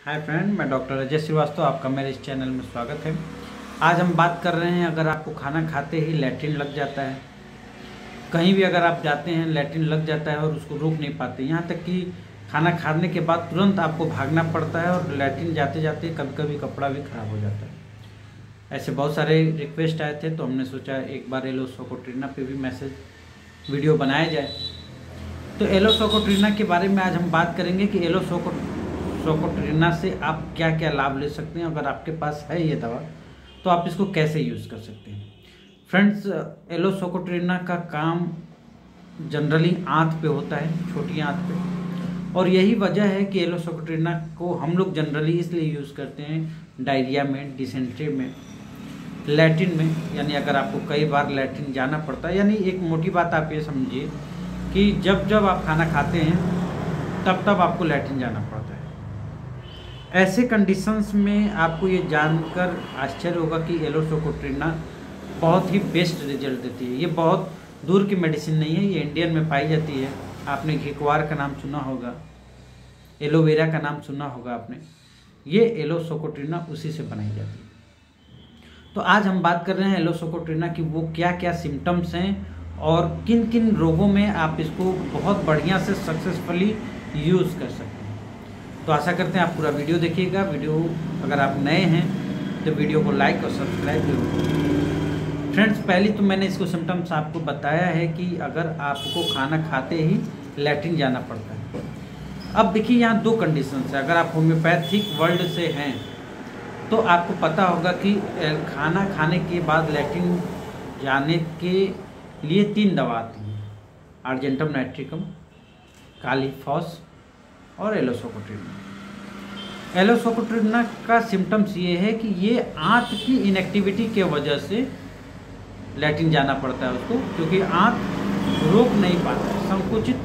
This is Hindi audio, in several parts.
हाय फ्रेंड, मैं डॉक्टर अजय श्रीवास्तव, आपका मेरे इस चैनल में स्वागत है। आज हम बात कर रहे हैं, अगर आपको खाना खाते ही लैट्रिन लग जाता है, कहीं भी अगर आप जाते हैं लैट्रिन लग जाता है और उसको रोक नहीं पाते, यहाँ तक कि खाना खाने के बाद तुरंत आपको भागना पड़ता है और लैट्रिन जाते जाते कभी कभी कपड़ा भी खराब हो जाता है। ऐसे बहुत सारे रिक्वेस्ट आए थे, तो हमने सोचा एक बार एलोसोकोट्रिना पे भी वीडियो बनाया जाए। तो एलोसोकोट्रिना के बारे में आज हम बात करेंगे कि एलोसोकोट्रिना से आप क्या क्या लाभ ले सकते हैं। अगर आपके पास है ये दवा तो आप इसको कैसे यूज़ कर सकते हैं। फ्रेंड्स, एलोसोकोट्रिना का काम जनरली आंत पे होता है, छोटी आंत पे, और यही वजह है कि एलोसोकोट्रिना को हम लोग जनरली इसलिए यूज़ करते हैं डायरिया में, डिसेंट्री में, लैट्रिन में। यानी अगर आपको कई बार लैट्रिन जाना पड़ता है, यानी एक मोटी बात आप ये समझिए कि जब जब आप खाना खाते हैं तब तब आपको लैट्रिन जाना पड़ता है। ऐसे कंडीशंस में आपको ये जानकर आश्चर्य होगा कि एलोसोकोट्रिना बहुत ही बेस्ट रिजल्ट देती है। ये बहुत दूर की मेडिसिन नहीं है, ये इंडियन में पाई जाती है। आपने घिकवार का नाम सुना होगा, एलोवेरा का नाम सुना होगा आपने, ये एलोसोकोट्रिना उसी से बनाई जाती है। तो आज हम बात कर रहे हैं एलोसोकोट्रिना की वो क्या क्या सिम्टम्स हैं और किन किन रोगों में आप इसको बहुत बढ़िया से सक्सेसफुली यूज़ कर सकते हैं। तो आशा करते हैं आप पूरा वीडियो देखिएगा। वीडियो अगर आप नए हैं तो वीडियो को लाइक और सब्सक्राइब जरूर करें। फ्रेंड्स, पहले तो मैंने इसको सिम्टम्स आपको बताया है कि अगर आपको खाना खाते ही लैट्रिन जाना पड़ता है। अब देखिए, यहाँ दो कंडीशंस है। अगर आप होम्योपैथिक वर्ल्ड से हैं तो आपको पता होगा कि खाना खाने के बाद लैट्रिन जाने के लिए 3 दवा आती हैं: आर्जेंटम नाइट्रिकम, कालीफॉस और एलोसोकोट्रिना। एलोसोकोट्रिना का सिम्टम्स ये है कि ये आंत की इनएक्टिविटी के वजह से लैट्रिन जाना पड़ता है उसको, क्योंकि आंत रोक नहीं पाता है, संकुचित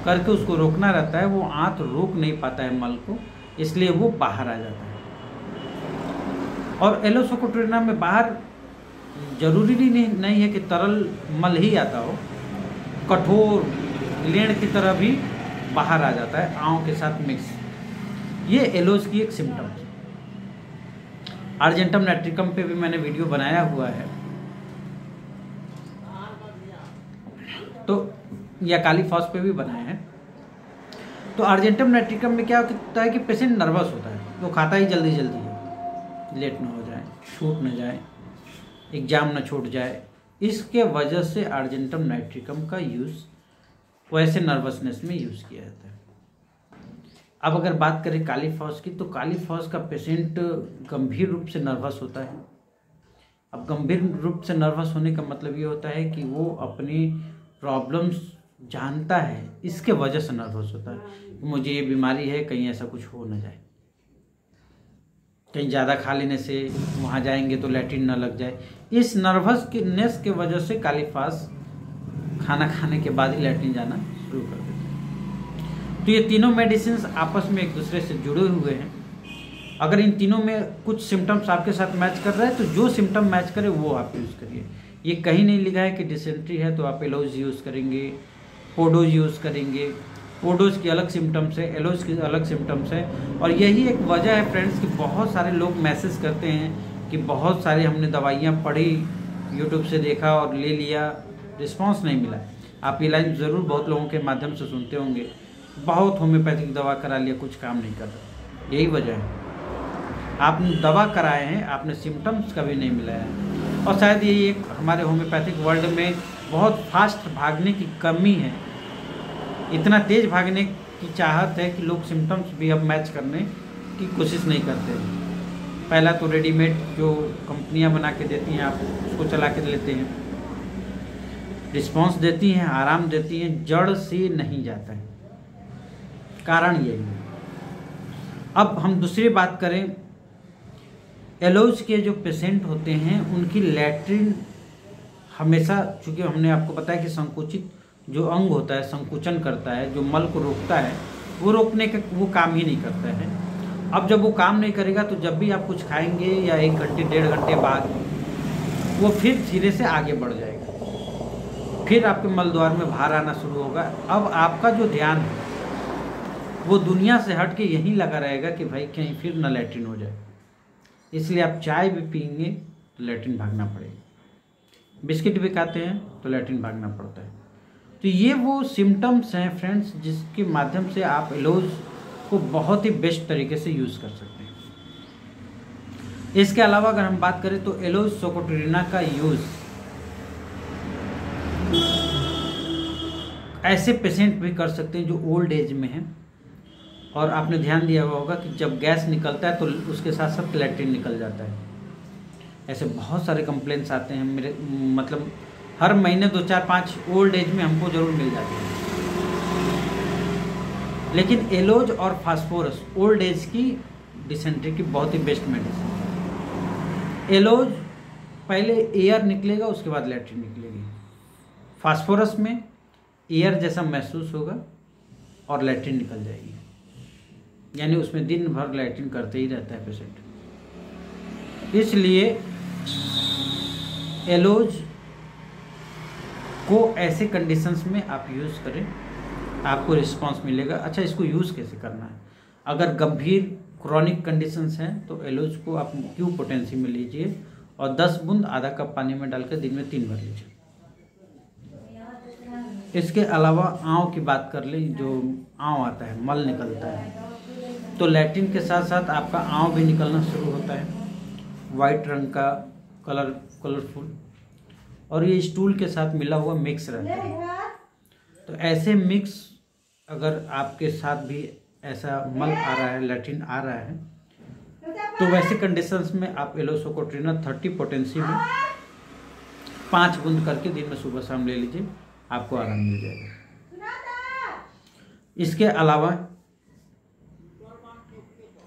करके उसको रोकना रहता है, वो आंत रोक नहीं पाता है मल को, इसलिए वो बाहर आ जाता है। और एलोसोकोट्रिना में बाहर जरूरी नहीं है कि तरल मल ही आता हो, कठोर लेण की तरह भी बाहर आ जाता है आंव के साथ मिक्स। ये एलोज की एक सिम्टम है। आर्जेंटम नाइट्रिकम पे भी मैंने वीडियो बनाया हुआ है, तो या कालीफॉस पे भी बनाया है। तो आर्जेंटम नाइट्रिकम में क्या होता है कि पेशेंट नर्वस होता है, वो खाता ही जल्दी जल्दी है, लेट ना हो जाए, छूट न जाए, एग्जाम न छूट जाए। इसके वजह से आर्जेंटम नाइट्रिकम का यूज़ वैसे नर्वसनेस में यूज़ किया जाता है। अब अगर बात करें कालीफॉस की, तो कालीफॉस का पेशेंट गंभीर रूप से नर्वस होता है। अब गंभीर रूप से नर्वस होने का मतलब ये होता है कि वो अपनी प्रॉब्लम्स जानता है, इसके वजह से नर्वस होता है। मुझे ये बीमारी है, कहीं ऐसा कुछ हो न जाए, कहीं ज़्यादा खा लेने से वहाँ जाएंगे तो लैट्रिन न लग जाए। इस नर्वसनेस के वजह से कालीफॉस खाना खाने के बाद ही लैट्रिन जाना शुरू कर देते हैं। तो ये तीनों मेडिसिन आपस में एक दूसरे से जुड़े हुए हैं। अगर इन तीनों में कुछ सिम्टम्स आपके साथ मैच कर रहा है तो जो सिम्टम मैच करे वो आप यूज़ करिए। ये कहीं नहीं लिखा है कि डिसेंट्री है तो आप एलोज यूज़ करेंगे, पोडोज यूज़ करेंगे। पोडोज की अलग सिम्टम्स है, एलोज की अलग सिम्टम्स है। और यही एक वजह है फ्रेंड्स कि बहुत सारे लोग मैसेज करते हैं कि बहुत सारी हमने दवाइयाँ पढ़ी, यूट्यूब से देखा और ले लिया, रिस्पांस नहीं मिला। आप ये लाइन ज़रूर बहुत लोगों के माध्यम से सुनते होंगे, बहुत होम्योपैथिक दवा करा लिया, कुछ काम नहीं कर रहा। यही वजह है, आपने दवा कराए हैं, आपने सिम्टम्स कभी नहीं मिलाया है। और शायद यही एक हमारे होम्योपैथिक वर्ल्ड में बहुत फास्ट भागने की कमी है। इतना तेज़ भागने की चाहत है कि लोग सिम्टम्स भी अब मैच करने की कोशिश नहीं करते। पहला तो रेडीमेड जो कंपनियां बना के देती हैं, आप उसको चला के लेते हैं, रिस्पांस देती हैं, आराम देती हैं, जड़ से नहीं जाता है। कारण यही है। अब हम दूसरी बात करें, एलोज के जो पेशेंट होते हैं उनकी लैट्रिन हमेशा, चूँकि हमने आपको बताया कि संकुचित जो अंग होता है, संकुचन करता है, जो मल को रोकता है, वो रोकने का वो काम ही नहीं करता है। अब जब वो काम नहीं करेगा तो जब भी आप कुछ खाएंगे या 1 घंटे 1.5 घंटे बाद वो फिर धीरे से आगे बढ़ जाएगा, फिर आपके मल द्वार में बाहर आना शुरू होगा। अब आपका जो ध्यान है वो दुनिया से हट के यहीं लगा रहेगा कि भाई कहीं फिर ना लैट्रिन हो जाए। इसलिए आप चाय भी पियेंगे तो लैट्रिन भागना पड़ेगा, बिस्किट भी खाते हैं तो लैट्रिन भागना पड़ता है। तो ये वो सिम्टम्स हैं फ्रेंड्स जिसके माध्यम से आप एलोज को बहुत ही बेस्ट तरीके से यूज़ कर सकते हैं। इसके अलावा अगर हम बात करें तो एलोज सोकोट्रिना का यूज़ ऐसे पेशेंट भी कर सकते हैं जो ओल्ड एज में हैं, और आपने ध्यान दिया हुआ होगा कि जब गैस निकलता है तो उसके साथ साथ लैट्रिन निकल जाता है। ऐसे बहुत सारे कंप्लेंट्स आते हैं मेरे, मतलब हर महीने 2 4 5 ओल्ड एज में हमको ज़रूर मिल जाते हैं। लेकिन एलोज और फास्फोरस ओल्ड एज की डिसेंट्री की बहुत ही बेस्ट मेडिसिन है। एलोज पहले एयर निकलेगा, उसके बाद लैट्रिन निकलेगी। फास्फोरस में एयर जैसा महसूस होगा और लैट्रिन निकल जाएगी, यानी उसमें दिन भर लैट्रिन करते ही रहता है पेशेंट। इसलिए एलोज को ऐसे कंडीशंस में आप यूज़ करें, आपको रिस्पांस मिलेगा। अच्छा, इसको यूज़ कैसे करना है? अगर गंभीर क्रॉनिक कंडीशंस हैं तो एलोज को आप क्यू पोटेंसी में लीजिए और 10 बूंद आधा कप पानी में डालकर दिन में 3 बार लीजिए। इसके अलावा आंव की बात कर लें, जो आंव आता है, मल निकलता है, तो लैट्रिन के साथ साथ आपका आंव भी निकलना शुरू होता है, वाइट रंग का कलरफुल, और ये स्टूल के साथ मिला हुआ मिक्स रहता है। तो ऐसे मिक्स अगर आपके साथ भी ऐसा मल आ रहा है, लैट्रिन आ रहा है, तो वैसे कंडीशंस में आप एलोज सोकोट्रिना 30 पोटेंसी में 5 बूंद करके दिन में सुबह शाम ले लीजिए, आपको आराम मिल जाएगा। इसके अलावा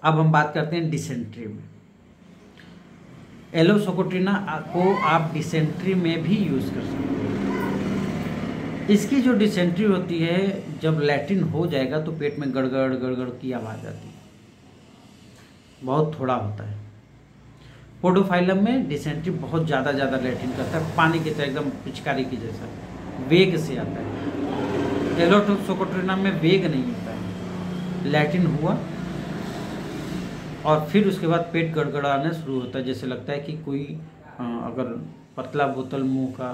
अब हम बात करते हैं डिसेंट्री में। एलोज सोकोट्रिना को आप डिसेंट्री में भी यूज़ कर सकते हैं। इसकी जो डिसेंट्री होती है, जब लैट्रिन हो जाएगा तो पेट में गड़गड़ गड़गड़ की आवाज़ आती है, बहुत थोड़ा होता है। पोडोफाइलम में डिसेंट्री बहुत ज़्यादा लैट्रिन करता है, पानी की तरह एकदम पिचकारी की जैसा वेग से आता है। एलोज सोकोट्रिना में वेग नहीं होता है, लैट्रिन हुआ और फिर उसके बाद पेट गड़गड़ाना शुरू होता है, जैसे लगता है कि कोई अगर पतला बोतल मुंह का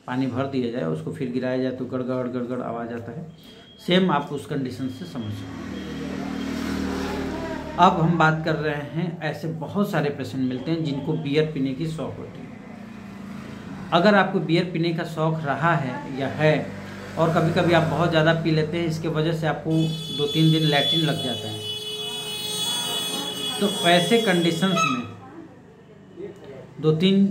पानी भर दिया जाए, उसको फिर गिराया जाए तो गड़गड़ गड़गड़ आवाज़ आता है। सेम आप उस कंडीशन से समझ सकते हैं। अब हम बात कर रहे हैं, ऐसे बहुत सारे पेशेंट मिलते हैं जिनको बियर पीने की शौक़ होती है। अगर आपको बियर पीने का शौक़ रहा है या है, और कभी कभी आप बहुत ज़्यादा पी लेते हैं, इसके वजह से आपको 2-3 दिन लैट्रिन लग जाता है, तो ऐसे कंडीशंस में 2-3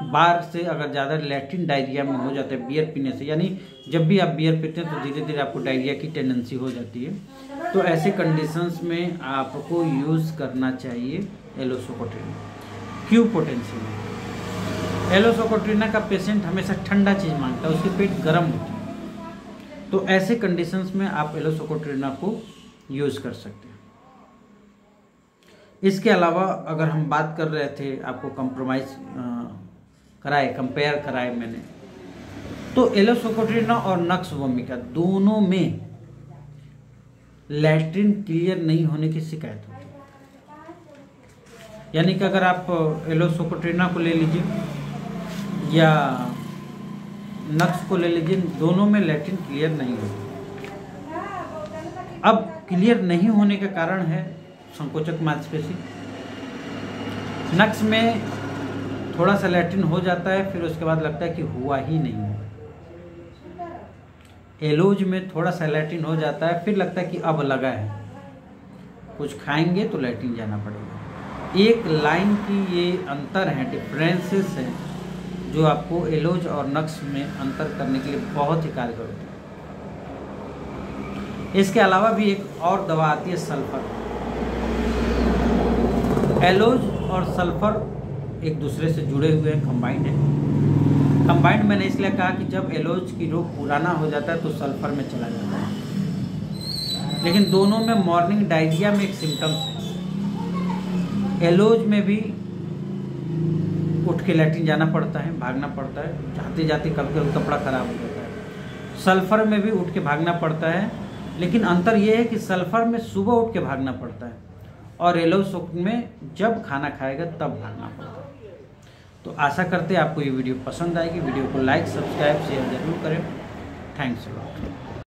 बार से अगर ज़्यादा लैट्रिन डायरिया में हो जाता है बियर पीने से, यानी जब भी आप बियर पीते हैं तो धीरे धीरे आपको डायरिया की टेंडेंसी हो जाती है, तो ऐसे कंडीशंस में आपको यूज़ करना चाहिए एलोज सोकोट्रिना क्यू पोटेंसी में। एलोज सोकोट्रिना का पेशेंट हमेशा ठंडा चीज़ मांगता है, उसके पेट गर्म होती है, तो ऐसे कंडीशंस में आप एलोज सोकोट्रिना को यूज़ कर सकते हैं। इसके अलावा अगर हम बात कर रहे थे, आपको कंपेयर कराए मैंने, तो एलोज सोकोट्रिना और नक्स वोमिका दोनों में लैट्रिन क्लियर नहीं होने की शिकायत होती है। यानी कि अगर आप एलोज सोकोट्रिना को ले लीजिए या नक्स को ले लीजिए, दोनों में लैट्रिन क्लियर नहीं होती। अब क्लियर नहीं होने का कारण है संकोचक मांसपेशी। नक्स में थोड़ा सा लैट्रिन हो जाता है, फिर उसके बाद लगता है कि हुआ ही नहीं है। एलोज में थोड़ा सा लैट्रिन हो जाता है, फिर लगता है कि अब लगा है, कुछ खाएंगे तो लैट्रिन जाना पड़ेगा। एक लाइन की ये अंतर है, डिफरेंसेस हैं, जो आपको एलोज और नक्स में अंतर करने के लिए बहुत ही कारगर होते हैं। इसके अलावा भी एक और दवा आती है सल्फर। एलोज और सल्फर एक दूसरे से जुड़े हुए हैं, कंबाइंड है। कंबाइंड मैंने इसलिए कहा कि जब एलोज की रोग पुराना हो जाता है तो सल्फर में चला जाता है, लेकिन दोनों में मॉर्निंग डायरिया में एक सिम्टम्स है। एलोज में भी उठ के लैट्रिन जाना पड़ता है, भागना पड़ता है, जाते जाते कभी कभी कपड़ा खराब हो जाता है। सल्फ़र में भी उठ के भागना पड़ता है, लेकिन अंतर ये है कि सल्फ़र में सुबह उठ के भागना पड़ता है और येलो सोक में जब खाना खाएगा तब भागना पड़ता है। तो आशा करते हैं आपको ये वीडियो पसंद आएगी। वीडियो को लाइक, सब्सक्राइब, शेयर ज़रूर करें। Thanks a lot.